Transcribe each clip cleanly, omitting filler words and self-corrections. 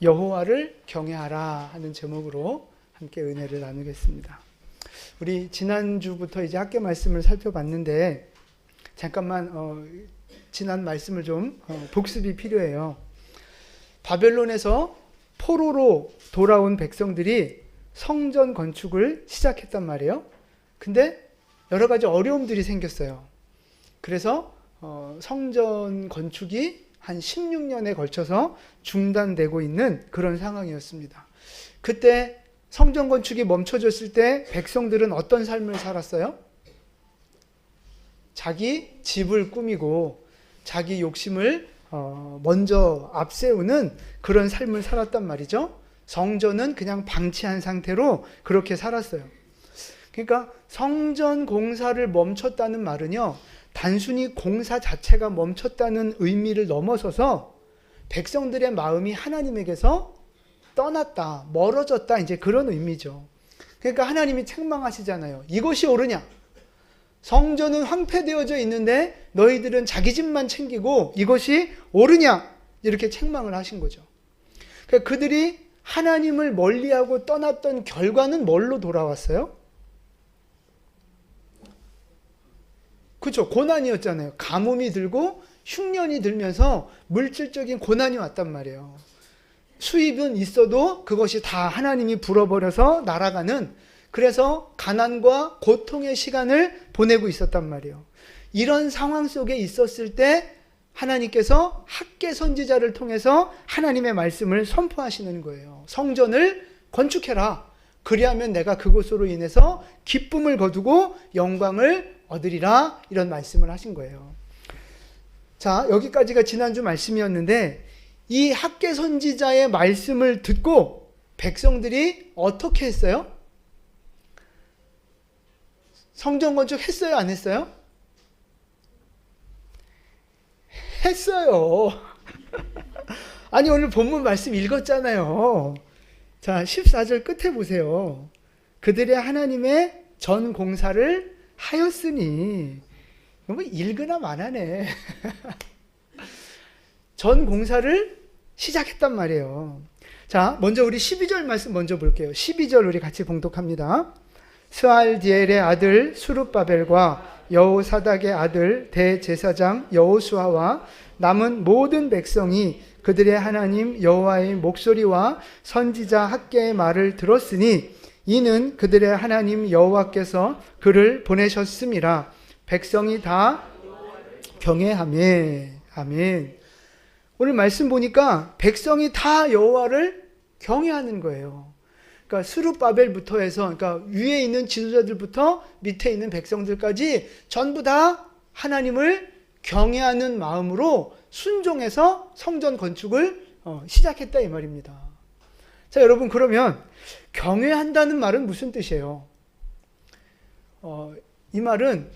여호와를 경외하라 하는 제목으로 함께 은혜를 나누겠습니다. 우리 지난주부터 이제 학교 말씀을 살펴봤는데 잠깐만 지난 말씀을 좀 복습이 필요해요. 바벨론에서 포로로 돌아온 백성들이 성전 건축을 시작했단 말이에요. 근데 여러 가지 어려움들이 생겼어요. 그래서 성전 건축이 한 16년에 걸쳐서 중단되고 있는 그런 상황이었습니다. 그때 성전 건축이 멈춰졌을 때 백성들은 어떤 삶을 살았어요? 자기 집을 꾸미고 자기 욕심을 먼저 앞세우는 그런 삶을 살았단 말이죠. 성전은 그냥 방치한 상태로 그렇게 살았어요. 그러니까 성전 공사를 멈췄다는 말은요, 단순히 공사 자체가 멈췄다는 의미를 넘어서서 백성들의 마음이 하나님에게서 떠났다, 멀어졌다, 이제 그런 의미죠. 그러니까 하나님이 책망하시잖아요. 이것이 옳으냐? 성전은 황폐되어져 있는데 너희들은 자기 집만 챙기고 이것이 옳으냐? 이렇게 책망을 하신 거죠. 그러니까 그들이 하나님을 멀리하고 떠났던 결과는 뭘로 돌아왔어요? 그렇죠. 고난이었잖아요. 가뭄이 들고 흉년이 들면서 물질적인 고난이 왔단 말이에요. 수입은 있어도 그것이 다 하나님이 불어버려서 날아가는, 그래서 가난과 고통의 시간을 보내고 있었단 말이에요. 이런 상황 속에 있었을 때 하나님께서 학개 선지자를 통해서 하나님의 말씀을 선포하시는 거예요. 성전을 건축해라. 그리하면 내가 그것으로 인해서 기쁨을 거두고 영광을 얻으리라, 이런 말씀을 하신 거예요. 자, 여기까지가 지난주 말씀이었는데 이 학개 선지자의 말씀을 듣고 백성들이 어떻게 했어요? 성전 건축 했어요, 안 했어요? 했어요. 아니, 오늘 본문 말씀 읽었잖아요. 자, 14절 끝에 보세요. 그들의 하나님의 전 공사를 하였으니, 뭐 읽으나 마나네. 전 공사를 시작했단 말이에요. 자, 먼저 우리 12절 말씀 먼저 볼게요. 12절 우리 같이 봉독합니다. 스알디엘의 아들 수룹바벨과 여호사닥의 아들 대제사장 여호수아와 남은 모든 백성이 그들의 하나님 여호와의 목소리와 선지자 학개의 말을 들었으니 이는 그들의 하나님 여호와께서 그를 보내셨음이라. 백성이 다 경외하며. 아멘. 오늘 말씀 보니까 백성이 다 여호와를 경외하는 거예요. 그러니까 스룹바벨부터 해서, 그러니까 위에 있는 지도자들부터 밑에 있는 백성들까지 전부 다 하나님을 경외하는 마음으로 순종해서 성전 건축을 시작했다, 이 말입니다. 자, 여러분, 그러면 경외한다는 말은 무슨 뜻이에요? 이 말은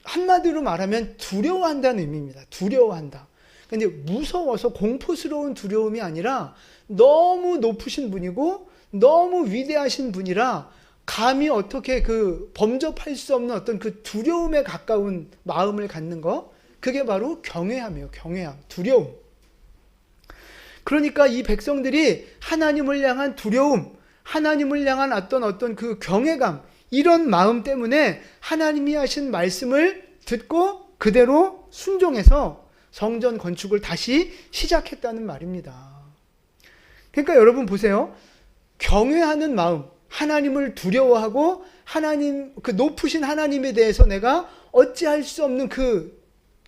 한마디로 말하면 두려워한다는 의미입니다. 두려워한다. 근데 무서워서 공포스러운 두려움이 아니라 너무 높으신 분이고 너무 위대하신 분이라 감히 어떻게 범접할 수 없는 어떤 그 두려움에 가까운 마음을 갖는 거, 그게 바로 경외함이에요. 경외함, 두려움. 그러니까 이 백성들이 하나님을 향한 두려움, 하나님을 향한 어떤 그 경외감, 이런 마음 때문에 하나님이 하신 말씀을 듣고 그대로 순종해서 성전 건축을 다시 시작했다는 말입니다. 그러니까 여러분 보세요. 경외하는 마음, 하나님을 두려워하고 하나님, 그 높으신 하나님에 대해서 내가 어찌할 수 없는 그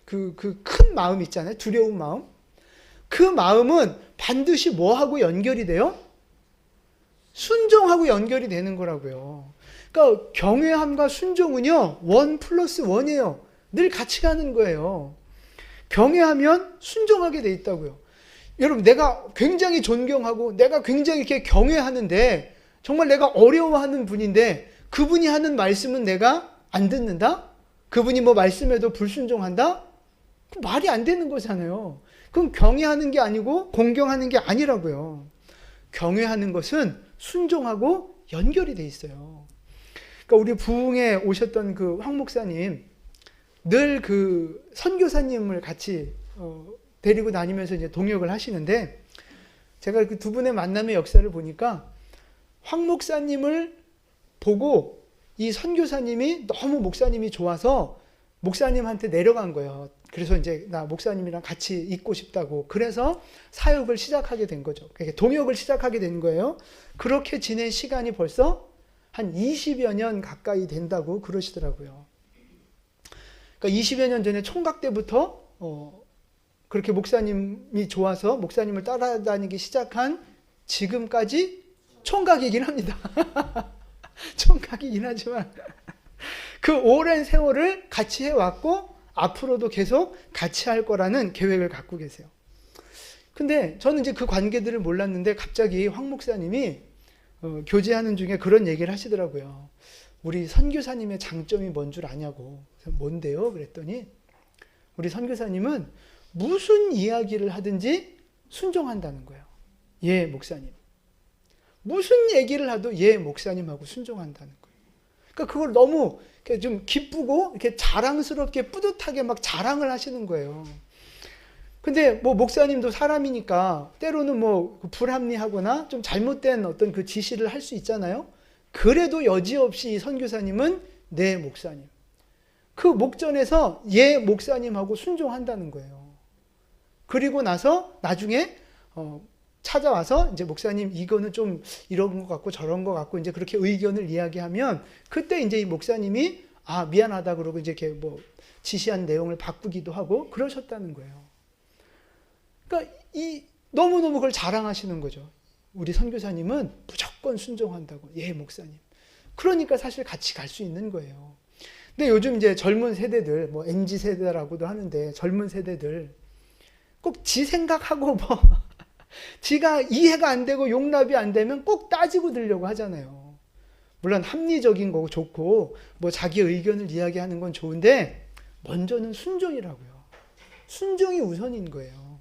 큰 마음 있잖아요. 두려운 마음. 그 마음은 반드시 뭐하고 연결이 돼요? 순종하고 연결이 되는 거라고요. 그러니까 경외함과 순종은요, 1+1이에요. 늘 같이 가는 거예요. 경외하면 순종하게 돼 있다고요. 여러분, 내가 굉장히 존경하고 내가 굉장히 이렇게 경외하는데 정말 내가 어려워하는 분인데 그분이 하는 말씀은 내가 안 듣는다? 그분이 뭐 말씀해도 불순종한다? 말이 안 되는 거잖아요. 그럼 경외하는 게 아니고 공경하는 게 아니라고요. 경외하는 것은 순종하고 연결이 돼 있어요. 그러니까 우리 부흥에 오셨던 그 황 목사님, 늘 그 선교사님을 같이 데리고 다니면서 이제 동역을 하시는데, 제가 그 두 분의 만남의 역사를 보니까 황 목사님을 보고 이 선교사님이 너무 목사님이 좋아서 목사님한테 내려간 거예요. 그래서 이제 나 목사님이랑 같이 있고 싶다고. 그래서 사역을 시작하게 된 거죠. 동역을 시작하게 된 거예요. 그렇게 지낸 시간이 벌써 한 20여 년 가까이 된다고 그러시더라고요. 그러니까 20여 년 전에 총각 때부터 그렇게 목사님이 좋아서 목사님을 따라다니기 시작한 지금까지 총각이긴 합니다. 총각이긴 하지만 그 오랜 세월을 같이 해왔고 앞으로도 계속 같이 할 거라는 계획을 갖고 계세요. 근데 저는 이제 그 관계들을 몰랐는데 갑자기 황 목사님이 교제하는 중에 그런 얘기를 하시더라고요. 우리 선교사님의 장점이 뭔 줄 아냐고. 뭔데요? 그랬더니 우리 선교사님은 무슨 이야기를 하든지 순종한다는 거예요. 예, 목사님. 무슨 얘기를 하도 예, 목사님하고 순종한다는 거예요. 그러니까 그걸 너무 좀 기쁘고 이렇게 자랑스럽게 뿌듯하게 막 자랑을 하시는 거예요. 근데 뭐 목사님도 사람이니까 때로는 뭐 불합리하거나 좀 잘못된 어떤 그 지시를 할 수 있잖아요. 그래도 여지없이 이 선교사님은 네, 목사님. 그 목전에서 예, 목사님하고 순종한다는 거예요. 그리고 나서 나중에 찾아와서 이제 목사님 이거는 좀 이런 것 같고 저런 것 같고 이제 그렇게 의견을 이야기하면 그때 이제 이 목사님이 미안하다 그러고 이제 이렇게 뭐 지시한 내용을 바꾸기도 하고 그러셨다는 거예요. 그러니까 너무너무 그걸 자랑하시는 거죠. 우리 선교사님은 무조건 순종한다고. 예, 목사님. 그러니까 사실 같이 갈 수 있는 거예요. 근데 요즘 이제 젊은 세대들, 뭐 MZ 세대라고도 하는데 젊은 세대들 꼭 지 생각하고 뭐 지가 이해가 안 되고 용납이 안 되면 꼭 따지고 들려고 하잖아요. 물론 합리적인 거고 좋고 뭐 자기 의견을 이야기하는 건 좋은데 먼저는 순종이라고요. 순종이 우선인 거예요.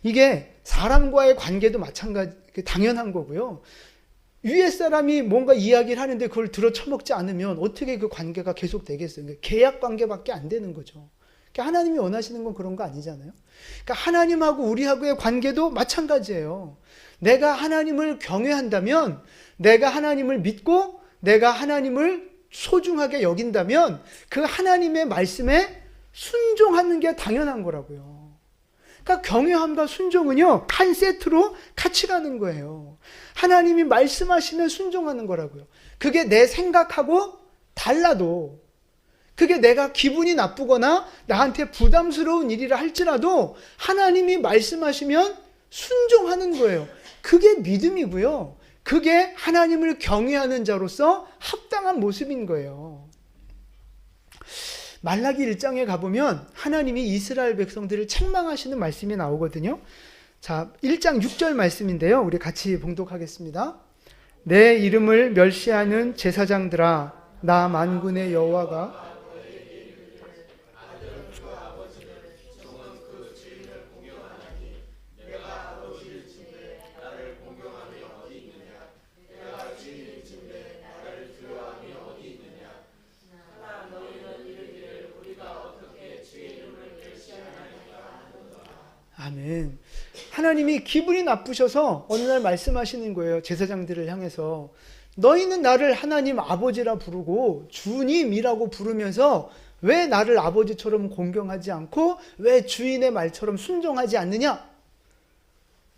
이게 사람과의 관계도 마찬가지, 당연한 거고요. 위에 사람이 뭔가 이야기를 하는데 그걸 들어 처먹지 않으면 어떻게 그 관계가 계속 되겠어요? 계약 관계밖에 안 되는 거죠. 하나님이 원하시는 건 그런 거 아니잖아요. 그러니까 하나님하고 우리하고의 관계도 마찬가지예요. 내가 하나님을 경외한다면, 내가 하나님을 믿고, 내가 하나님을 소중하게 여긴다면 그 하나님의 말씀에 순종하는 게 당연한 거라고요. 그러니까 경외함과 순종은요, 한 세트로 같이 가는 거예요. 하나님이 말씀하시면 순종하는 거라고요. 그게 내 생각하고 달라도, 그게 내가 기분이 나쁘거나 나한테 부담스러운 일이라 할지라도 하나님이 말씀하시면 순종하는 거예요. 그게 믿음이고요. 그게 하나님을 경외하는 자로서 합당한 모습인 거예요. 말라기 1장에 가보면 하나님이 이스라엘 백성들을 책망하시는 말씀이 나오거든요. 자, 1장 6절 말씀인데요. 우리 같이 봉독하겠습니다. 내 이름을 멸시하는 제사장들아, 나 만군의 여호와가 아멘. 하나님이 기분이 나쁘셔서 어느 날 말씀하시는 거예요. 제사장들을 향해서. 너희는 나를 하나님 아버지라 부르고 주님이라고 부르면서 왜 나를 아버지처럼 공경하지 않고 왜 주인의 말처럼 순종하지 않느냐?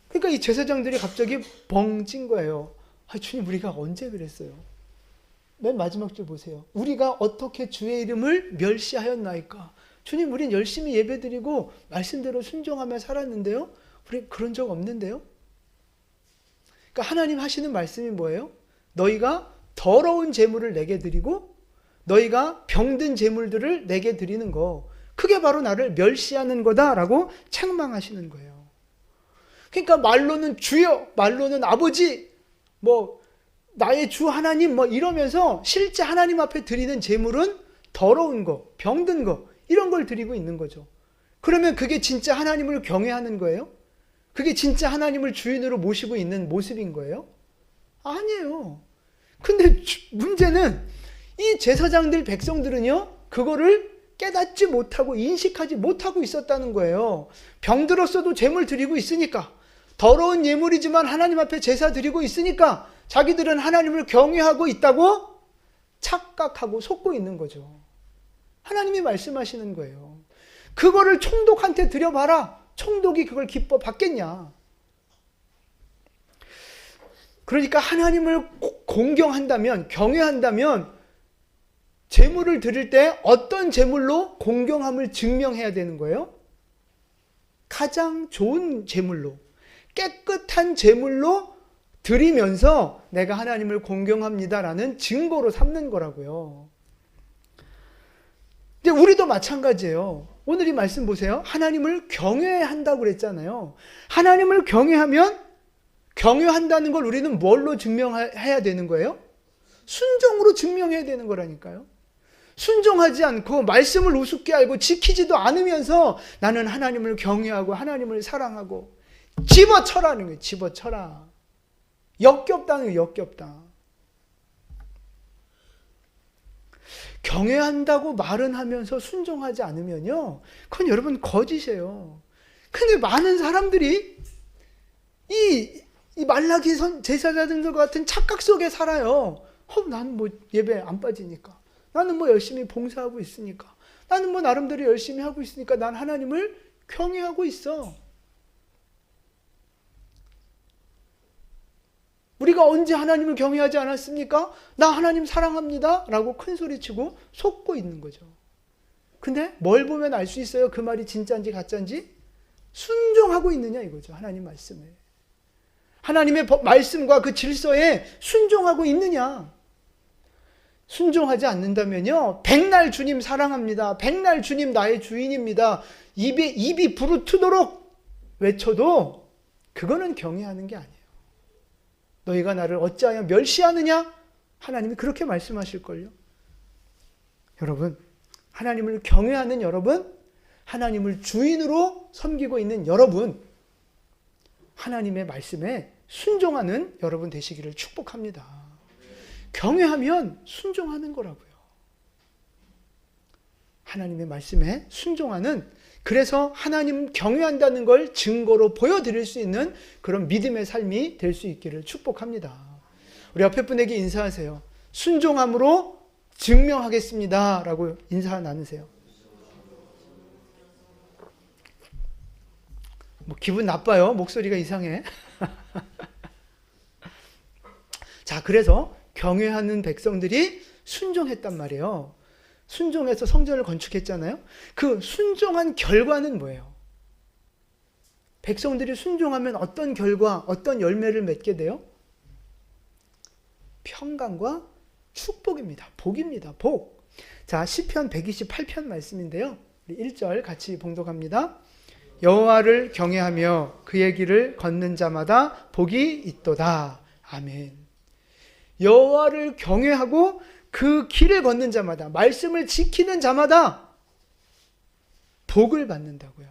그러니까 이 제사장들이 갑자기 벙 찐 거예요. 주님, 우리가 언제 그랬어요? 맨 마지막 줄 보세요. 우리가 어떻게 주의 이름을 멸시하였나이까? 주님, 우린 열심히 예배드리고 말씀대로 순종하며 살았는데요. 우리 그런 적 없는데요. 그러니까 하나님 하시는 말씀이 뭐예요? 너희가 더러운 제물을 내게 드리고 너희가 병든 제물들을 내게 드리는 거, 그게 바로 나를 멸시하는 거다라고 책망하시는 거예요. 그러니까 말로는 주여, 말로는 아버지, 뭐 나의 주 하나님 뭐 이러면서 실제 하나님 앞에 드리는 제물은 더러운 거, 병든 거, 이런 걸 드리고 있는 거죠. 그러면 그게 진짜 하나님을 경외하는 거예요? 그게 진짜 하나님을 주인으로 모시고 있는 모습인 거예요? 아니에요. 근데 문제는 이 제사장들 백성들은요, 그거를 깨닫지 못하고 인식하지 못하고 있었다는 거예요. 병들었어도 제물 드리고 있으니까, 더러운 예물이지만 하나님 앞에 제사 드리고 있으니까 자기들은 하나님을 경외하고 있다고 착각하고 속고 있는 거죠. 하나님이 말씀하시는 거예요. 그거를 총독한테 드려봐라. 총독이 그걸 기뻐 받겠냐. 그러니까 하나님을 공경한다면, 경외한다면 제물을 드릴 때 어떤 제물로 공경함을 증명해야 되는 거예요? 가장 좋은 제물로, 깨끗한 제물로 드리면서 내가 하나님을 공경합니다라는 증거로 삼는 거라고요. 근데 우리도 마찬가지예요. 오늘 이 말씀 보세요. 하나님을 경외한다고 그랬잖아요. 하나님을 경외한다는 걸 우리는 뭘로 증명해야 되는 거예요? 순종으로 증명해야 되는 거라니까요. 순종하지 않고 말씀을 우습게 알고 지키지도 않으면서 나는 하나님을 경외하고 하나님을 사랑하고 집어쳐라는 거예요. 집어쳐라. 역겹다는 거예요. 역겹다. 경외한다고 말은 하면서 순종하지 않으면요, 그건 여러분 거짓이에요. 근데 많은 사람들이 이 말라기 제사장들 같은 착각 속에 살아요. 나는 뭐 예배 안 빠지니까, 나는 뭐 열심히 봉사하고 있으니까, 나는 뭐 나름대로 열심히 하고 있으니까 난 하나님을 경외하고 있어. 우리가 언제 하나님을 경외하지 않았습니까? 나 하나님 사랑합니다 라고 큰소리치고 속고 있는 거죠. 근데 뭘 보면 알 수 있어요? 그 말이 진짜인지 가짜인지? 순종하고 있느냐 이거죠. 하나님 말씀에. 하나님의 말씀과 그 질서에 순종하고 있느냐. 순종하지 않는다면요, 백날 주님 사랑합니다, 백날 주님 나의 주인입니다, 입이 부르트도록 외쳐도 그거는 경외하는 게 아니에요. 너희가 나를 어찌하여 멸시하느냐? 하나님이 그렇게 말씀하실걸요. 여러분, 하나님을 경외하는 여러분, 하나님을 주인으로 섬기고 있는 여러분, 하나님의 말씀에 순종하는 여러분 되시기를 축복합니다. 경외하면 순종하는 거라고요. 하나님의 말씀에 순종하는, 그래서 하나님 경외한다는 걸 증거로 보여드릴 수 있는 그런 믿음의 삶이 될 수 있기를 축복합니다. 우리 옆에 분에게 인사하세요. 순종함으로 증명하겠습니다 라고 인사 나누세요. 뭐 기분 나빠요. 목소리가 이상해. 자, 그래서 경외하는 백성들이 순종했단 말이에요. 순종해서 성전을 건축했잖아요. 그 순종한 결과는 뭐예요? 백성들이 순종하면 어떤 결과, 어떤 열매를 맺게 돼요? 평강과 축복입니다. 복입니다. 복. 자, 시편 128편 말씀인데요. 1절 같이 봉독합니다. 여호와를 경외하며 그의 길을 걷는 자마다 복이 있도다. 아멘. 여호와를 경외하고 그 길을 걷는 자마다, 말씀을 지키는 자마다 복을 받는다고요.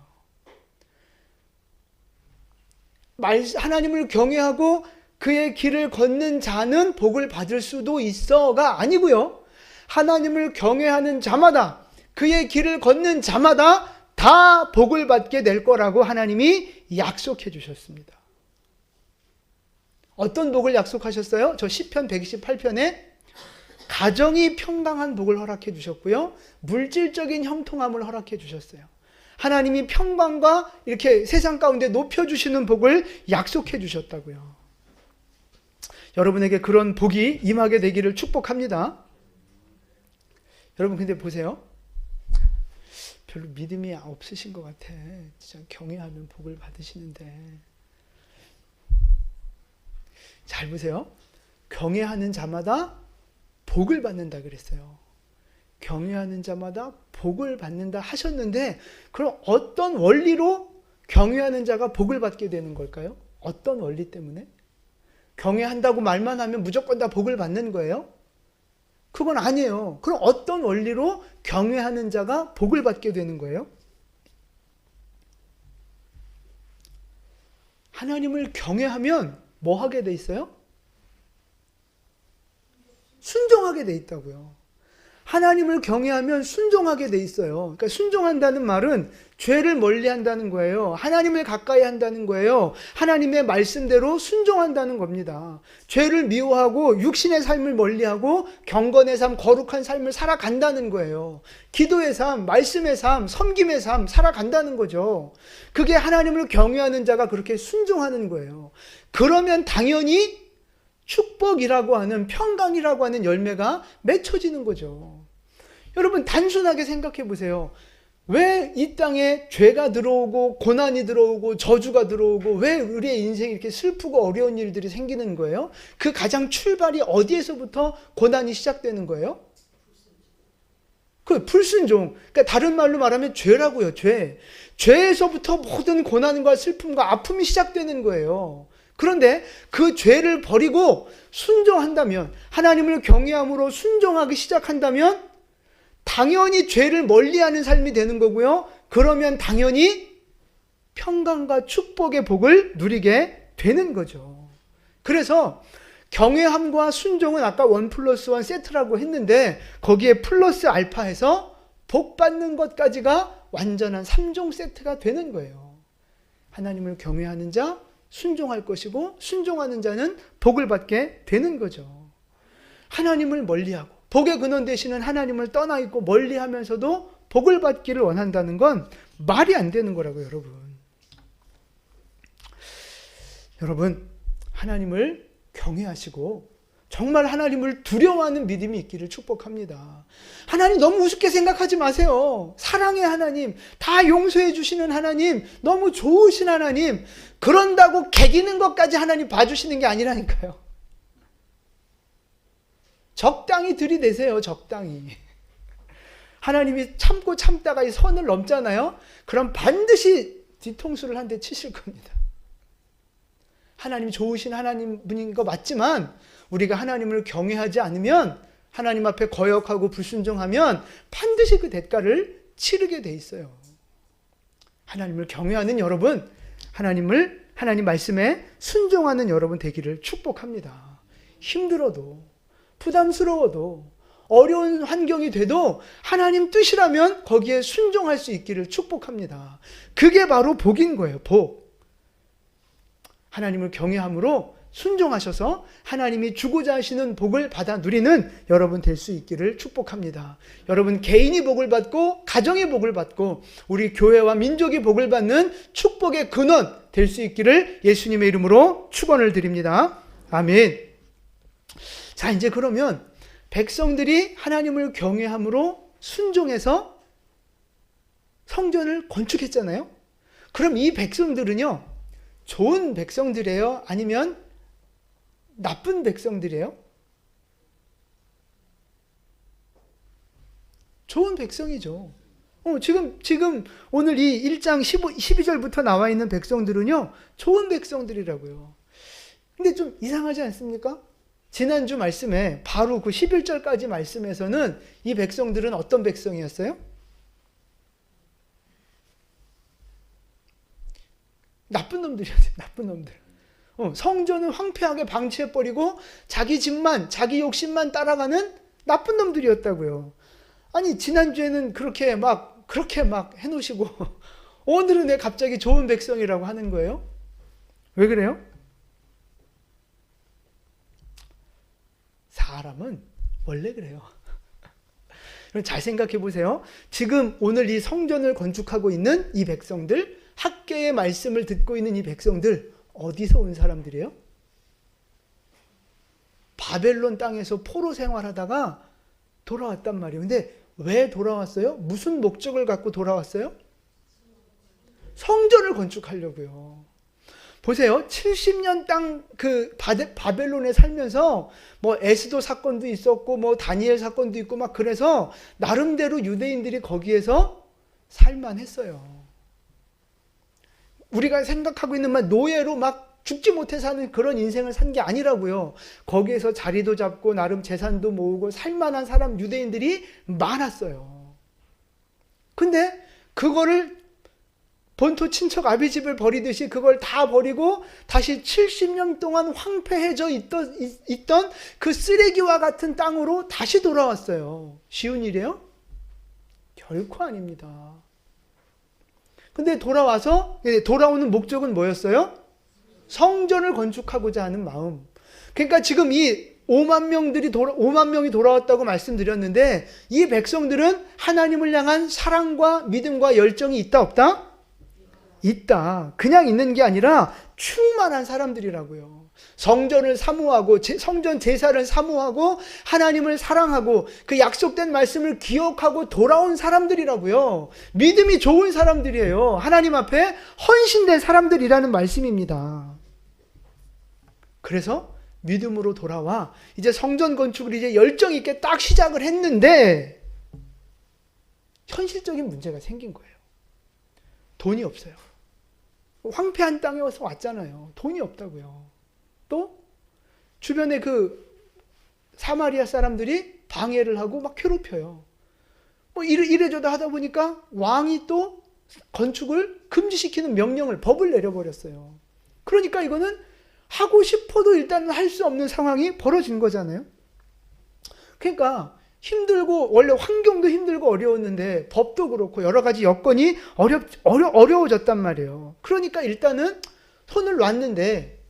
하나님을 경외하고 그의 길을 걷는 자는 복을 받을 수도 있어가 아니고요. 하나님을 경외하는 자마다, 그의 길을 걷는 자마다 다 복을 받게 될 거라고 하나님이 약속해 주셨습니다. 어떤 복을 약속하셨어요? 저 시편 128편에 가정이 평강한 복을 허락해 주셨고요, 물질적인 형통함을 허락해 주셨어요. 하나님이 평강과 이렇게 세상 가운데 높여주시는 복을 약속해 주셨다고요. 여러분에게 그런 복이 임하게 되기를 축복합니다. 여러분, 근데 보세요. 별로 믿음이 없으신 것 같아. 진짜 경외하면 복을 받으시는데. 잘 보세요. 경외하는 자마다 복을 받는다 그랬어요. 경외하는 자마다 복을 받는다 하셨는데, 그럼 어떤 원리로 경외하는 자가 복을 받게 되는 걸까요? 어떤 원리 때문에? 경외한다고 말만 하면 무조건 다 복을 받는 거예요? 그건 아니에요. 그럼 어떤 원리로 경외하는 자가 복을 받게 되는 거예요? 하나님을 경외하면 뭐 하게 돼 있어요? 순종하게 돼 있다고요. 하나님을 경외하면 순종하게 돼 있어요. 그러니까 순종한다는 말은 죄를 멀리한다는 거예요. 하나님을 가까이 한다는 거예요. 하나님의 말씀대로 순종한다는 겁니다. 죄를 미워하고 육신의 삶을 멀리하고 경건의 삶, 거룩한 삶을 살아간다는 거예요. 기도의 삶, 말씀의 삶, 섬김의 삶 살아간다는 거죠. 그게 하나님을 경외하는 자가 그렇게 순종하는 거예요. 그러면 당연히 축복이라고 하는, 평강이라고 하는 열매가 맺혀지는 거죠. 여러분, 단순하게 생각해 보세요. 왜 이 땅에 죄가 들어오고 고난이 들어오고 저주가 들어오고 왜 우리의 인생에 이렇게 슬프고 어려운 일들이 생기는 거예요? 그 가장 출발이 어디에서부터 고난이 시작되는 거예요? 그 불순종. 그러니까 다른 말로 말하면 죄라고요. 죄에서부터 모든 고난과 슬픔과 아픔이 시작되는 거예요. 그런데 그 죄를 버리고 순종한다면, 하나님을 경외함으로 순종하기 시작한다면 당연히 죄를 멀리하는 삶이 되는 거고요. 그러면 당연히 평강과 축복의 복을 누리게 되는 거죠. 그래서 경외함과 순종은 아까 1+1 세트라고 했는데 거기에 플러스 알파해서 복 받는 것까지가 완전한 3종 세트가 되는 거예요. 하나님을 경외하는 자, 순종할 것이고 순종하는 자는 복을 받게 되는 거죠. 하나님을 멀리하고 복의 근원 되시는 하나님을 떠나 있고 멀리하면서도 복을 받기를 원한다는 건 말이 안 되는 거라고요, 여러분. 여러분, 하나님을 경외하시고 정말 하나님을 두려워하는 믿음이 있기를 축복합니다. 하나님 너무 우습게 생각하지 마세요. 사랑의 하나님, 다 용서해 주시는 하나님, 너무 좋으신 하나님, 그런다고 개기는 것까지 하나님 봐주시는 게 아니라니까요. 적당히 들이대세요, 적당히. 하나님이 참고 참다가 이 선을 넘잖아요. 그럼 반드시 뒤통수를 한 대 치실 겁니다. 하나님 좋으신 하나님 분인 거 맞지만 우리가 하나님을 경외하지 않으면, 하나님 앞에 거역하고 불순종하면 반드시 그 대가를 치르게 돼 있어요. 하나님을 경외하는 여러분, 하나님 말씀에 순종하는 여러분 되기를 축복합니다. 힘들어도, 부담스러워도, 어려운 환경이 돼도 하나님 뜻이라면 거기에 순종할 수 있기를 축복합니다. 그게 바로 복인 거예요, 복. 하나님을 경외함으로 순종하셔서 하나님이 주고자 하시는 복을 받아 누리는 여러분 될 수 있기를 축복합니다. 여러분 개인이 복을 받고 가정의 복을 받고 우리 교회와 민족이 복을 받는 축복의 근원 될 수 있기를 예수님의 이름으로 축원을 드립니다. 아멘. 자, 이제 그러면 백성들이 하나님을 경외함으로 순종해서 성전을 건축했잖아요. 그럼 이 백성들은요, 좋은 백성들이에요? 아니면 나쁜 백성들이에요? 좋은 백성이죠. 지금 오늘 이 1장 12절부터 나와 있는 백성들은요, 좋은 백성들이라고요. 근데 좀 이상하지 않습니까? 지난주 말씀에 바로 그 11절까지 말씀에서는 이 백성들은 어떤 백성이었어요? 나쁜 놈들이었어요. 나쁜 놈들. 성전을 황폐하게 방치해버리고 자기 집만, 자기 욕심만 따라가는 나쁜 놈들이었다고요. 아니, 지난주에는 그렇게 막 해놓으시고 오늘은 왜 갑자기 좋은 백성이라고 하는 거예요? 왜 그래요? 사람은 원래 그래요. 잘 생각해 보세요. 지금 오늘 이 성전을 건축하고 있는 이 백성들, 학계의 말씀을 듣고 있는 이 백성들, 어디서 온 사람들이에요? 바벨론 땅에서 포로 생활하다가 돌아왔단 말이에요. 근데 왜 돌아왔어요? 무슨 목적을 갖고 돌아왔어요? 성전을 건축하려고요. 보세요. 70년 땅 바벨론에 살면서 뭐 에스도 사건도 있었고 뭐 다니엘 사건도 있고 막 그래서 나름대로 유대인들이 거기에서 살만했어요. 우리가 생각하고 있는 막 노예로 막 죽지 못해 사는 그런 인생을 산 게 아니라고요. 거기에서 자리도 잡고 나름 재산도 모으고 살만한 사람 유대인들이 많았어요. 근데 그거를 본토 친척 아비 집을 버리듯이 그걸 다 버리고 다시 70년 동안 황폐해져 있던 그 쓰레기와 같은 땅으로 다시 돌아왔어요. 쉬운 일이에요? 결코 아닙니다. 근데 돌아오는 목적은 뭐였어요? 성전을 건축하고자 하는 마음. 그러니까 지금 이 5만 명이 돌아왔다고 말씀드렸는데, 이 백성들은 하나님을 향한 사랑과 믿음과 열정이 있다 없다? 있다. 그냥 있는 게 아니라 충만한 사람들이라고요. 성전을 사모하고 성전 제사를 사모하고 하나님을 사랑하고 그 약속된 말씀을 기억하고 돌아온 사람들이라고요. 믿음이 좋은 사람들이에요. 하나님 앞에 헌신된 사람들이라는 말씀입니다. 그래서 믿음으로 돌아와 이제 성전 건축을 이제 열정 있게 딱 시작을 했는데 현실적인 문제가 생긴 거예요. 돈이 없어요. 황폐한 땅에 와서 왔잖아요. 돈이 없다고요. 또 주변에 그 사마리아 사람들이 방해를 하고 막 괴롭혀요. 뭐 이래저래 하다 보니까 왕이 또 건축을 금지시키는 법을 내려버렸어요. 그러니까 이거는 하고 싶어도 일단은 할 수 없는 상황이 벌어진 거잖아요. 그러니까 힘들고, 원래 환경도 힘들고 어려웠는데 법도 그렇고 여러 가지 여건이 어려워졌단 말이에요. 그러니까 일단은 손을 놨는데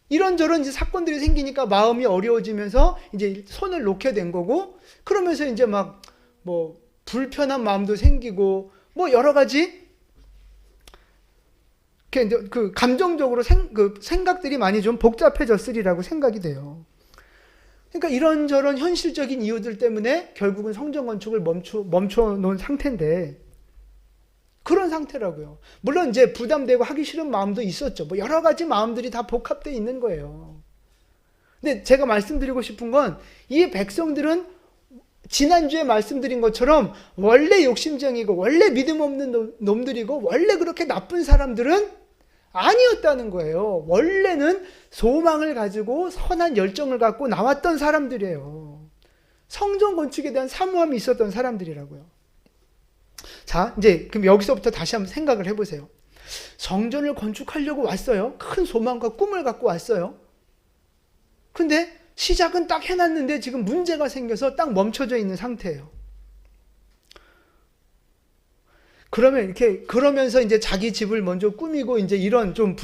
이런저런 이제 사건들이 생기니까 마음이 어려워지면서 이제 손을 놓게 된 거고, 그러면서 이제 막 뭐 불편한 마음도 생기고 뭐 여러 가지 그 감정적으로 생각들이 많이 좀 복잡해졌으리라고 생각이 돼요. 그러니까 이런저런 현실적인 이유들 때문에 결국은 성전 건축을 멈춰 놓은 상태인데, 그런 상태라고요. 물론 이제 부담되고 하기 싫은 마음도 있었죠. 뭐 여러 가지 마음들이 다 복합되어 있는 거예요. 근데 제가 말씀드리고 싶은 건, 이 백성들은 지난주에 말씀드린 것처럼 원래 욕심쟁이고 원래 믿음 없는 놈들이고 원래 그렇게 나쁜 사람들은 아니었다는 거예요. 원래는 소망을 가지고 선한 열정을 갖고 나왔던 사람들이에요. 성전 건축에 대한 사모함이 있었던 사람들이라고요. 자, 이제 그럼 여기서부터 다시 한번 생각을 해보세요. 성전을 건축하려고 왔어요. 큰 소망과 꿈을 갖고 왔어요. 근데 시작은 딱 해놨는데 지금 문제가 생겨서 딱 멈춰져 있는 상태예요. 그러면서 이제 자기 집을 먼저 꾸미고 이제 이런 좀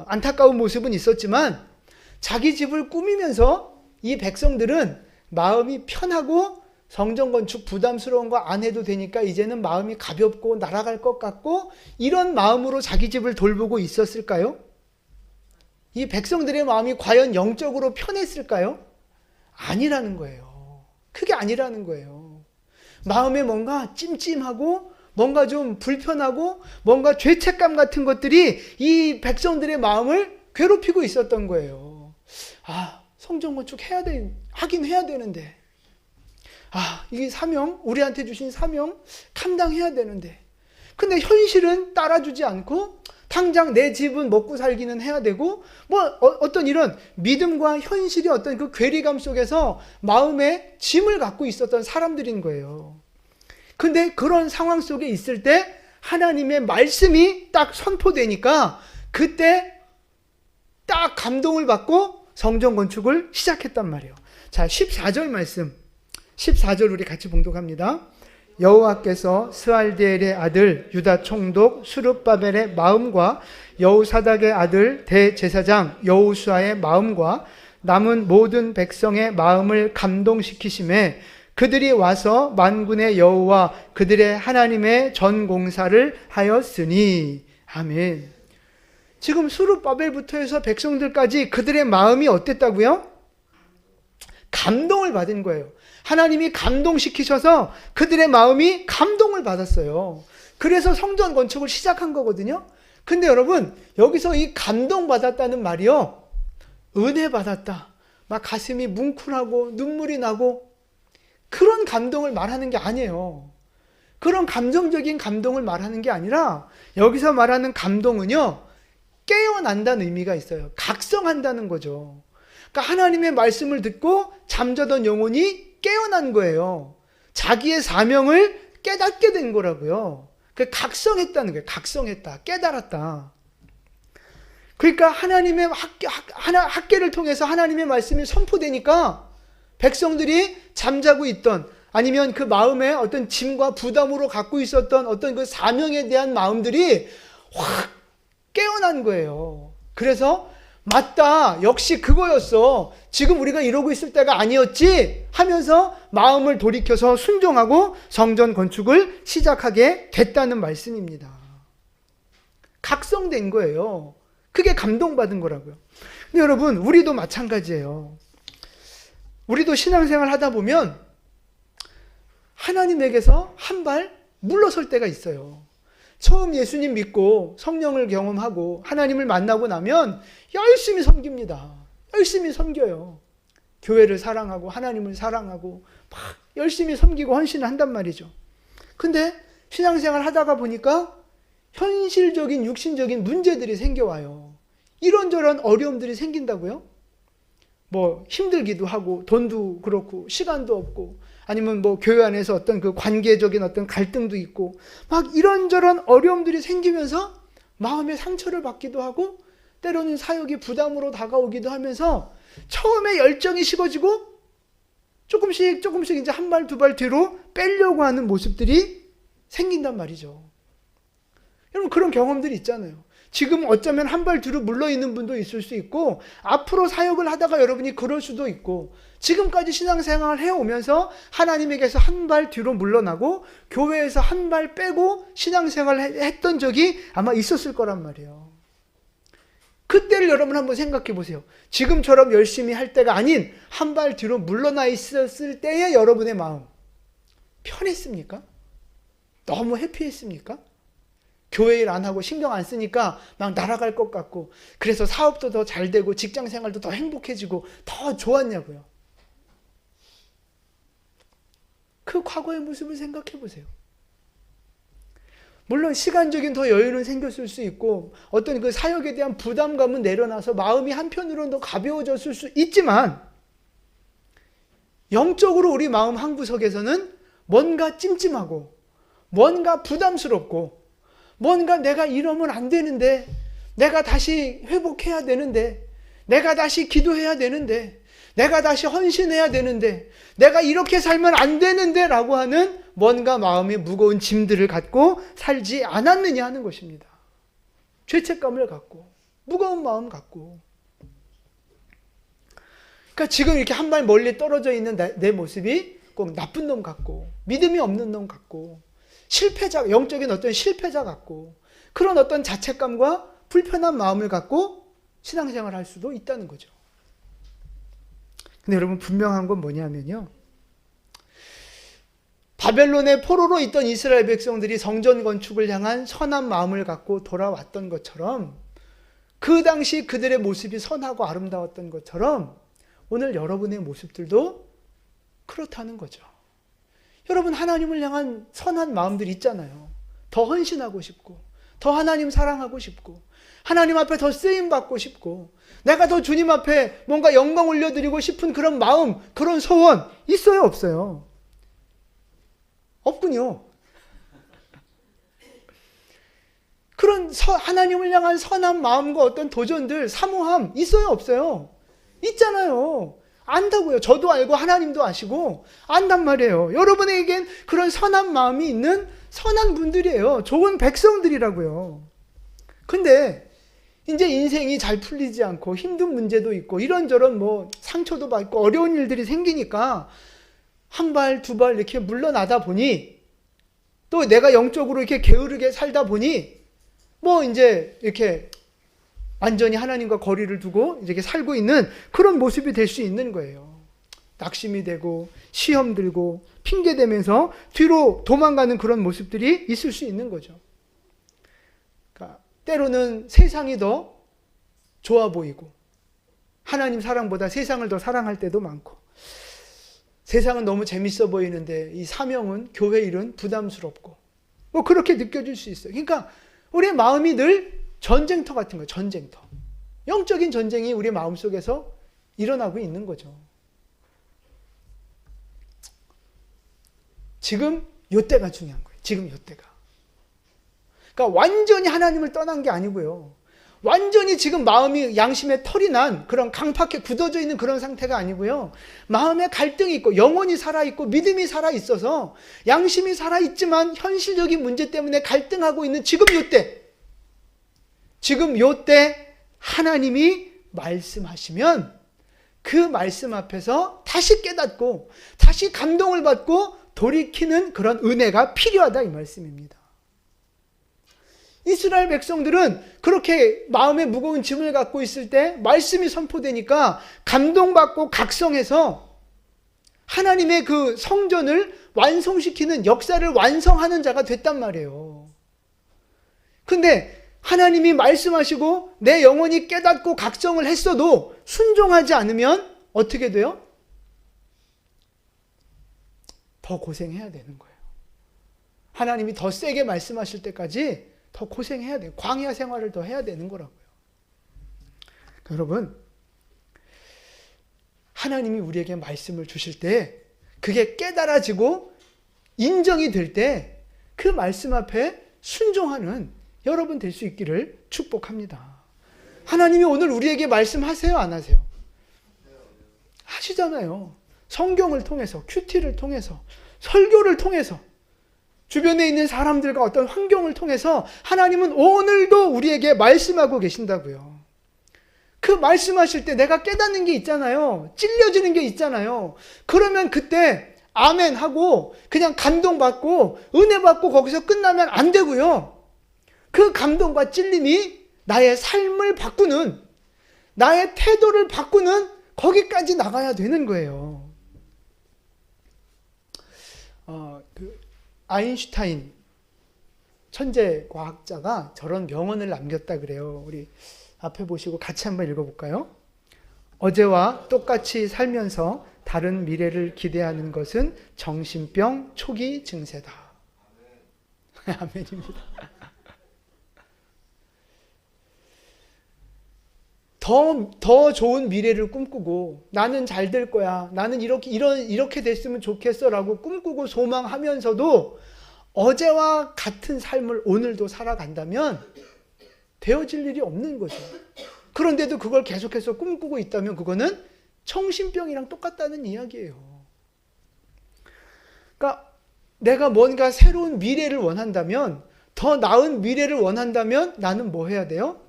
안타까운 모습은 있었지만, 자기 집을 꾸미면서 이 백성들은 마음이 편하고 성전 건축 부담스러운 거 안 해도 되니까 이제는 마음이 가볍고 날아갈 것 같고, 이런 마음으로 자기 집을 돌보고 있었을까요? 이 백성들의 마음이 과연 영적으로 편했을까요? 아니라는 거예요. 그게 아니라는 거예요. 마음에 뭔가 찜찜하고 뭔가 좀 불편하고 뭔가 죄책감 같은 것들이 이 백성들의 마음을 괴롭히고 있었던 거예요. 아, 성전 건축 하긴 해야 되는데, 이 사명, 우리한테 주신 사명 감당해야 되는데, 근데 현실은 따라주지 않고 당장 내 집은 먹고 살기는 해야 되고, 뭐 어떤 이런 믿음과 현실이 어떤 그 괴리감 속에서 마음에 짐을 갖고 있었던 사람들인 거예요. 근데 그런 상황 속에 있을 때 하나님의 말씀이 딱 선포되니까 그때 딱 감동을 받고 성전 건축을 시작했단 말이에요. 자, 14절 말씀, 14절 우리 같이 봉독합니다. 여호와께서 스알디엘의 아들 유다 총독 수룹바벨의 마음과 여호사닥의 아들 대제사장 여호수아의 마음과 남은 모든 백성의 마음을 감동시키심에 그들이 와서 만군의 여호와 그들의 하나님의 전공사를 하였으니. 아멘. 지금 수룹바벨부터 해서 백성들까지 그들의 마음이 어땠다고요? 감동을 받은 거예요. 하나님이 감동시키셔서 그들의 마음이 감동을 받았어요. 그래서 성전 건축을 시작한 거거든요. 근데 여러분, 여기서 이 감동받았다는 말이요, 은혜 받았다, 막 가슴이 뭉클하고 눈물이 나고 그런 감동을 말하는 게 아니에요. 그런 감정적인 감동을 말하는 게 아니라, 여기서 말하는 감동은요, 깨어난다는 의미가 있어요. 각성한다는 거죠. 그러니까 하나님의 말씀을 듣고 잠자던 영혼이 깨어난 거예요. 자기의 사명을 깨닫게 된 거라고요. 그 각성했다는 거예요. 각성했다. 깨달았다. 그러니까 하나님의 학계를 통해서 하나님의 말씀이 선포되니까 백성들이 잠자고 있던 아니면 그 마음에 어떤 짐과 부담으로 갖고 있었던 어떤 그 사명에 대한 마음들이 확 깨어난 거예요. 그래서 맞다. 역시 그거였어. 지금 우리가 이러고 있을 때가 아니었지 하면서 마음을 돌이켜서 순종하고 성전 건축을 시작하게 됐다는 말씀입니다. 각성된 거예요. 그게 감동받은 거라고요. 근데 여러분, 우리도 마찬가지예요. 우리도 신앙생활 하다 보면 하나님에게서 한 발 물러설 때가 있어요. 처음 예수님 믿고 성령을 경험하고 하나님을 만나고 나면 열심히 섬깁니다. 열심히 섬겨요. 교회를 사랑하고 하나님을 사랑하고 막 열심히 섬기고 헌신을 한단 말이죠. 근데 신앙생활 하다가 보니까 현실적인 육신적인 문제들이 생겨와요. 이런저런 어려움들이 생긴다고요? 뭐 힘들기도 하고 돈도 그렇고 시간도 없고 아니면 뭐 교회 안에서 어떤 그 관계적인 어떤 갈등도 있고 막 이런저런 어려움들이 생기면서 마음의 상처를 받기도 하고 때로는 사역이 부담으로 다가오기도 하면서 처음에 열정이 식어지고 조금씩 이제 한 발 두 발 뒤로 빼려고 하는 모습들이 생긴단 말이죠. 여러분 그런 경험들이 있잖아요. 지금 어쩌면 한 발 뒤로 물러있는 분도 있을 수 있고 앞으로 사역을 하다가 여러분이 그럴 수도 있고 지금까지 신앙생활을 해오면서 하나님에게서 한 발 뒤로 물러나고 교회에서 한 발 빼고 신앙생활을 했던 적이 아마 있었을 거란 말이에요. 그때를 여러분 한번 생각해 보세요. 지금처럼 열심히 할 때가 아닌 한 발 뒤로 물러나 있었을 때의 여러분의 마음 편했습니까? 너무 해피했습니까? 교회 일 안 하고 신경 안 쓰니까 막 날아갈 것 같고 그래서 사업도 더 잘 되고 직장생활도 더 행복해지고 더 좋았냐고요. 그 과거의 모습을 생각해 보세요. 물론 시간적인 더 여유는 생겼을 수 있고 어떤 그 사역에 대한 부담감은 내려놔서 마음이 한편으로는 더 가벼워졌을 수 있지만 영적으로 우리 마음 한구석에서는 뭔가 찜찜하고 뭔가 부담스럽고 뭔가 내가 이러면 안 되는데 내가 다시 회복해야 되는데 내가 다시 기도해야 되는데 내가 다시 헌신해야 되는데 내가 이렇게 살면 안 되는데 라고 하는 뭔가 마음이 무거운 짐들을 갖고 살지 않았느냐 하는 것입니다. 죄책감을 갖고 무거운 마음 갖고 그러니까 지금 이렇게 한 발 멀리 떨어져 있는 내 모습이 꼭 나쁜 놈 같고 믿음이 없는 놈 같고 실패자, 영적인 어떤 실패자 같고 그런 어떤 자책감과 불편한 마음을 갖고 신앙생활을 할 수도 있다는 거죠. 근데 여러분 분명한 건 뭐냐면요. 바벨론의 포로로 있던 이스라엘 백성들이 성전 건축을 향한 선한 마음을 갖고 돌아왔던 것처럼 그 당시 그들의 모습이 선하고 아름다웠던 것처럼 오늘 여러분의 모습들도 그렇다는 거죠. 여러분 하나님을 향한 선한 마음들이 있잖아요. 더 헌신하고 싶고 더 하나님 사랑하고 싶고 하나님 앞에 더 쓰임받고 싶고 내가 더 주님 앞에 뭔가 영광 올려드리고 싶은 그런 마음, 그런 소원 있어요 없어요? 없군요. 그런 하나님을 향한 선한 마음과 어떤 도전들, 사모함 있어요 없어요? 있잖아요. 안다고요. 저도 알고 하나님도 아시고 안단 말이에요. 여러분에겐 그런 선한 마음이 있는 선한 분들이에요. 좋은 백성들이라고요. 근데 이제 인생이 잘 풀리지 않고 힘든 문제도 있고 이런저런 뭐 상처도 받고 어려운 일들이 생기니까 한 발, 두 발 이렇게 물러나다 보니 또 내가 영적으로 이렇게 게으르게 살다 보니 뭐 이제 이렇게 완전히 하나님과 거리를 두고 이렇게 살고 있는 그런 모습이 될 수 있는 거예요. 낙심이 되고 시험 들고 핑계 대면서 뒤로 도망가는 그런 모습들이 있을 수 있는 거죠. 그러니까 때로는 세상이 더 좋아 보이고 하나님 사랑보다 세상을 더 사랑할 때도 많고 세상은 너무 재밌어 보이는데 이 사명은 교회 일은 부담스럽고 뭐 그렇게 느껴질 수 있어요. 그러니까 우리의 마음이 늘 전쟁터 같은 거예요. 전쟁터. 영적인 전쟁이 우리 마음속에서 일어나고 있는 거죠. 지금 이때가 중요한 거예요. 지금 이때가. 그러니까 완전히 하나님을 떠난 게 아니고요. 완전히 지금 마음이 양심에 털이 난 그런 강팍해 굳어져 있는 그런 상태가 아니고요. 마음에 갈등이 있고 영혼이 살아있고 믿음이 살아있어서 양심이 살아있지만 현실적인 문제 때문에 갈등하고 있는 지금 요때 하나님이 말씀하시면 그 말씀 앞에서 다시 깨닫고 다시 감동을 받고 돌이키는 그런 은혜가 필요하다 이 말씀입니다. 이스라엘 백성들은 그렇게 마음에 무거운 짐을 갖고 있을 때 말씀이 선포되니까 감동받고 각성해서 하나님의 그 성전을 완성시키는 역사를 완성하는 자가 됐단 말이에요. 근데 하나님이 말씀하시고 내 영혼이 깨닫고 각성을 했어도 순종하지 않으면 어떻게 돼요? 더 고생해야 되는 거예요. 하나님이 더 세게 말씀하실 때까지 더 고생해야 돼요. 광야 생활을 더 해야 되는 거라고요. 여러분, 하나님이 우리에게 말씀을 주실 때 그게 깨달아지고 인정이 될 때 그 말씀 앞에 순종하는 여러분 될 수 있기를 축복합니다. 하나님이 오늘 우리에게 말씀하세요, 안 하세요? 하시잖아요. 성경을 통해서, 큐티를 통해서, 설교를 통해서, 주변에 있는 사람들과 어떤 환경을 통해서 하나님은 오늘도 우리에게 말씀하고 계신다고요. 그 말씀하실 때 내가 깨닫는 게 있잖아요. 찔려지는 게 있잖아요. 그러면 그때 아멘 하고 그냥 감동받고 은혜 받고 거기서 끝나면 안 되고요. 그 감동과 찔림이 나의 삶을 바꾸는, 나의 태도를 바꾸는 거기까지 나가야 되는 거예요. 아인슈타인 천재 과학자가 저런 명언을 남겼다 그래요. 우리 앞에 보시고 같이 한번 읽어볼까요? 어제와 똑같이 살면서 다른 미래를 기대하는 것은 정신병 초기 증세다. 아멘입니다. 더 좋은 미래를 꿈꾸고 나는 잘 될 거야. 나는 이렇게 됐으면 좋겠어 라고 꿈꾸고 소망하면서도 어제와 같은 삶을 오늘도 살아간다면 되어질 일이 없는 거죠. 그런데도 그걸 계속해서 꿈꾸고 있다면 그거는 정신병이랑 똑같다는 이야기예요. 그러니까 내가 뭔가 새로운 미래를 원한다면, 더 나은 미래를 원한다면 나는 뭐 해야 돼요?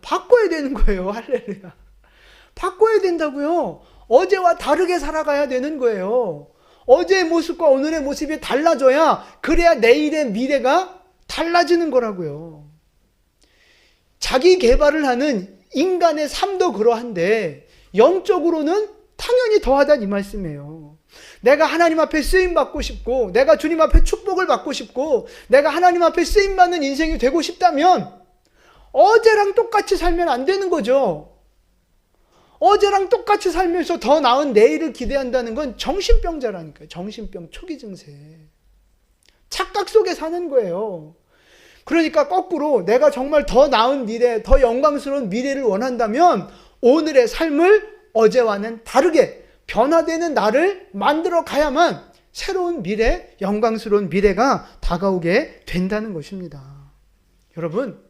바꿔야 되는 거예요. 할렐루야. 바꿔야 된다고요. 어제와 다르게 살아가야 되는 거예요. 어제의 모습과 오늘의 모습이 달라져야 그래야 내일의 미래가 달라지는 거라고요. 자기 개발을 하는 인간의 삶도 그러한데 영적으로는 당연히 더하다 이 말씀이에요. 내가 하나님 앞에 쓰임받고 싶고 내가 주님 앞에 축복을 받고 싶고 내가 하나님 앞에 쓰임받는 인생이 되고 싶다면 어제랑 똑같이 살면 안 되는 거죠. 어제랑 똑같이 살면서 더 나은 내일을 기대한다는 건 정신병자라니까요. 정신병 초기 증세. 착각 속에 사는 거예요. 그러니까 거꾸로 내가 정말 더 나은 미래, 더 영광스러운 미래를 원한다면 오늘의 삶을 어제와는 다르게 변화되는 나를 만들어 가야만 새로운 미래, 영광스러운 미래가 다가오게 된다는 것입니다. 여러분,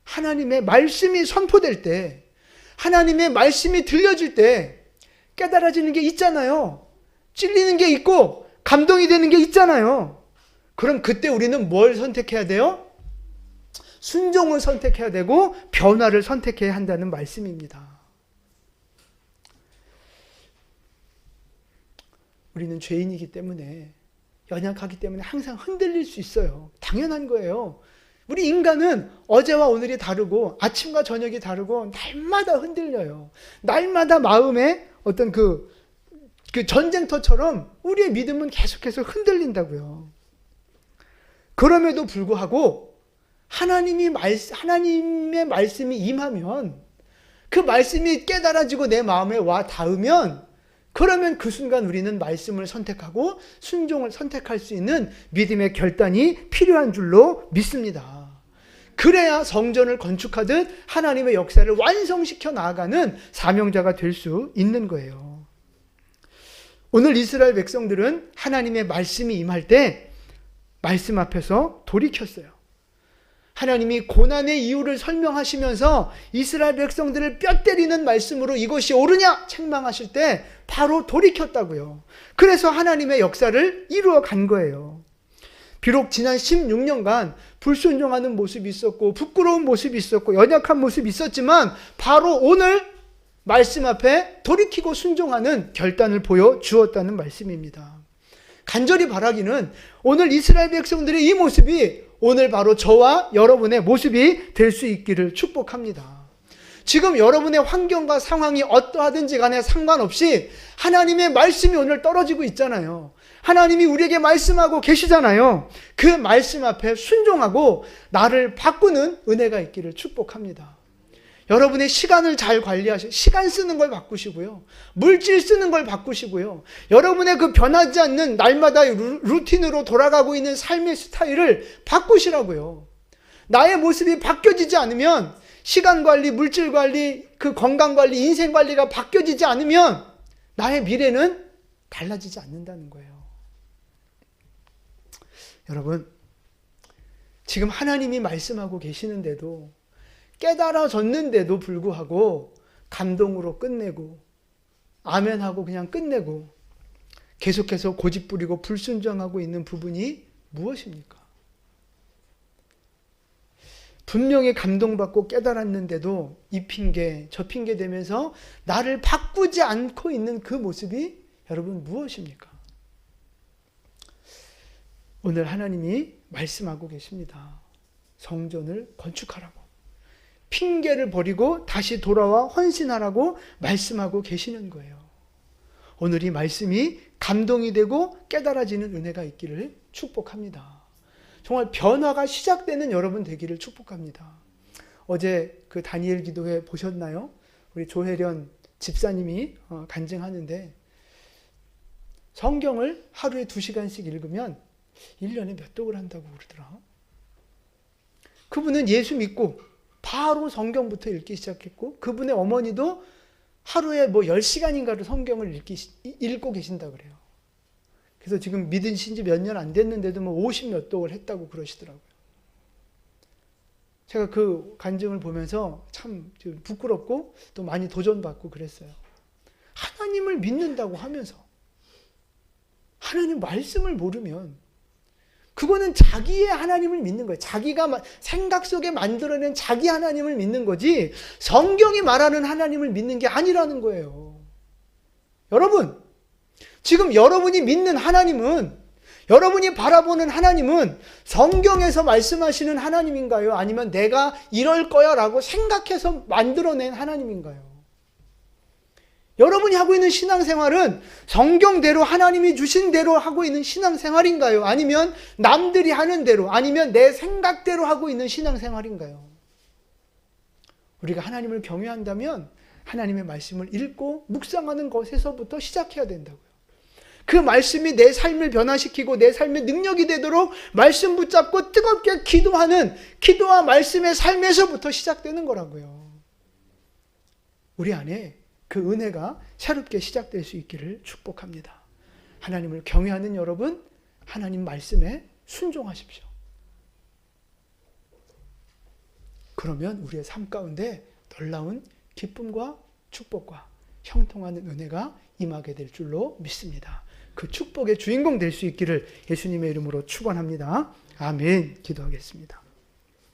하나님의 말씀이 선포될 때, 하나님의 말씀이 들려질 때 깨달아지는 게 있잖아요. 찔리는 게 있고 감동이 되는 게 있잖아요. 그럼 그때 우리는 뭘 선택해야 돼요? 순종을 선택해야 되고 변화를 선택해야 한다는 말씀입니다. 우리는 죄인이기 때문에, 연약하기 때문에 항상 흔들릴 수 있어요. 당연한 거예요. 우리 인간은 어제와 오늘이 다르고 아침과 저녁이 다르고 날마다 흔들려요. 날마다 마음에 어떤 그 전쟁터처럼 우리의 믿음은 계속해서 흔들린다고요. 그럼에도 불구하고 하나님의 말씀이 임하면, 그 말씀이 깨달아지고 내 마음에 와 닿으면, 그러면 그 순간 우리는 말씀을 선택하고 순종을 선택할 수 있는 믿음의 결단이 필요한 줄로 믿습니다. 그래야 성전을 건축하듯 하나님의 역사를 완성시켜 나아가는 사명자가 될 수 있는 거예요. 오늘 이스라엘 백성들은 하나님의 말씀이 임할 때 말씀 앞에서 돌이켰어요. 하나님이 고난의 이유를 설명하시면서 이스라엘 백성들을 뼈 때리는 말씀으로 이것이 옳으냐 책망하실 때 바로 돌이켰다고요. 그래서 하나님의 역사를 이루어 간 거예요. 비록 지난 16년간 불순종하는 모습이 있었고 부끄러운 모습이 있었고 연약한 모습이 있었지만 바로 오늘 말씀 앞에 돌이키고 순종하는 결단을 보여주었다는 말씀입니다. 간절히 바라기는 오늘 이스라엘 백성들의 이 모습이 오늘 바로 저와 여러분의 모습이 될 수 있기를 축복합니다. 지금 여러분의 환경과 상황이 어떠하든지 간에 상관없이 하나님의 말씀이 오늘 떨어지고 있잖아요. 하나님이 우리에게 말씀하고 계시잖아요. 그 말씀 앞에 순종하고 나를 바꾸는 은혜가 있기를 축복합니다. 여러분의 시간을 잘 관리하시고 시간 쓰는 걸 바꾸시고요. 물질 쓰는 걸 바꾸시고요. 여러분의 그 변하지 않는 날마다 루틴으로 돌아가고 있는 삶의 스타일을 바꾸시라고요. 나의 모습이 바뀌어지지 않으면 시간 관리, 물질 관리, 그 건강 관리, 인생 관리가 바뀌어지지 않으면 나의 미래는 달라지지 않는다는 거예요. 여러분, 지금 하나님이 말씀하고 계시는데도 깨달아졌는데도 불구하고 감동으로 끝내고 아멘하고 그냥 끝내고 계속해서 고집부리고 불순종하고 있는 부분이 무엇입니까? 분명히 감동받고 깨달았는데도 이 핑계 저 핑계 대면서 나를 바꾸지 않고 있는 그 모습이 여러분 무엇입니까? 오늘 하나님이 말씀하고 계십니다. 성전을 건축하라고. 핑계를 버리고 다시 돌아와 헌신하라고 말씀하고 계시는 거예요. 오늘 이 말씀이 감동이 되고 깨달아지는 은혜가 있기를 축복합니다. 정말 변화가 시작되는 여러분 되기를 축복합니다. 어제 그 다니엘 기도회 보셨나요? 우리 조혜련 집사님이 간증하는데 성경을 하루에 2시간씩 읽으면 1년에 몇 독을 한다고 그러더라. 그분은 예수 믿고 바로 성경부터 읽기 시작했고 그분의 어머니도 하루에 10시간인가를 성경을 읽고 계신다 그래요. 그래서 지금 믿으신 지 몇 년 안 됐는데도 50몇 독을 했다고 그러시더라고요. 제가 그 간증을 보면서 참 부끄럽고 또 많이 도전받고 그랬어요. 하나님을 믿는다고 하면서 하나님 말씀을 모르면 그거는 자기의 하나님을 믿는 거예요. 자기가 생각 속에 만들어낸 자기 하나님을 믿는 거지 성경이 말하는 하나님을 믿는 게 아니라는 거예요. 여러분, 지금 여러분이 믿는 하나님은, 여러분이 바라보는 하나님은 성경에서 말씀하시는 하나님인가요? 아니면 내가 이럴 거야 라고 생각해서 만들어낸 하나님인가요? 여러분이 하고 있는 신앙생활은 성경대로 하나님이 주신 대로 하고 있는 신앙생활인가요? 아니면 남들이 하는 대로, 아니면 내 생각대로 하고 있는 신앙생활인가요? 우리가 하나님을 경외한다면 하나님의 말씀을 읽고 묵상하는 것에서부터 시작해야 된다고요. 그 말씀이 내 삶을 변화시키고 내 삶의 능력이 되도록 말씀 붙잡고 뜨겁게 기도하는 기도와 말씀의 삶에서부터 시작되는 거라고요. 우리 안에 그 은혜가 새롭게 시작될 수 있기를 축복합니다. 하나님을 경외하는 여러분, 하나님 말씀에 순종하십시오. 그러면 우리의 삶 가운데 놀라운 기쁨과 축복과 형통하는 은혜가 임하게 될 줄로 믿습니다. 그 축복의 주인공 될 수 있기를 예수님의 이름으로 축원합니다. 아멘. 기도하겠습니다.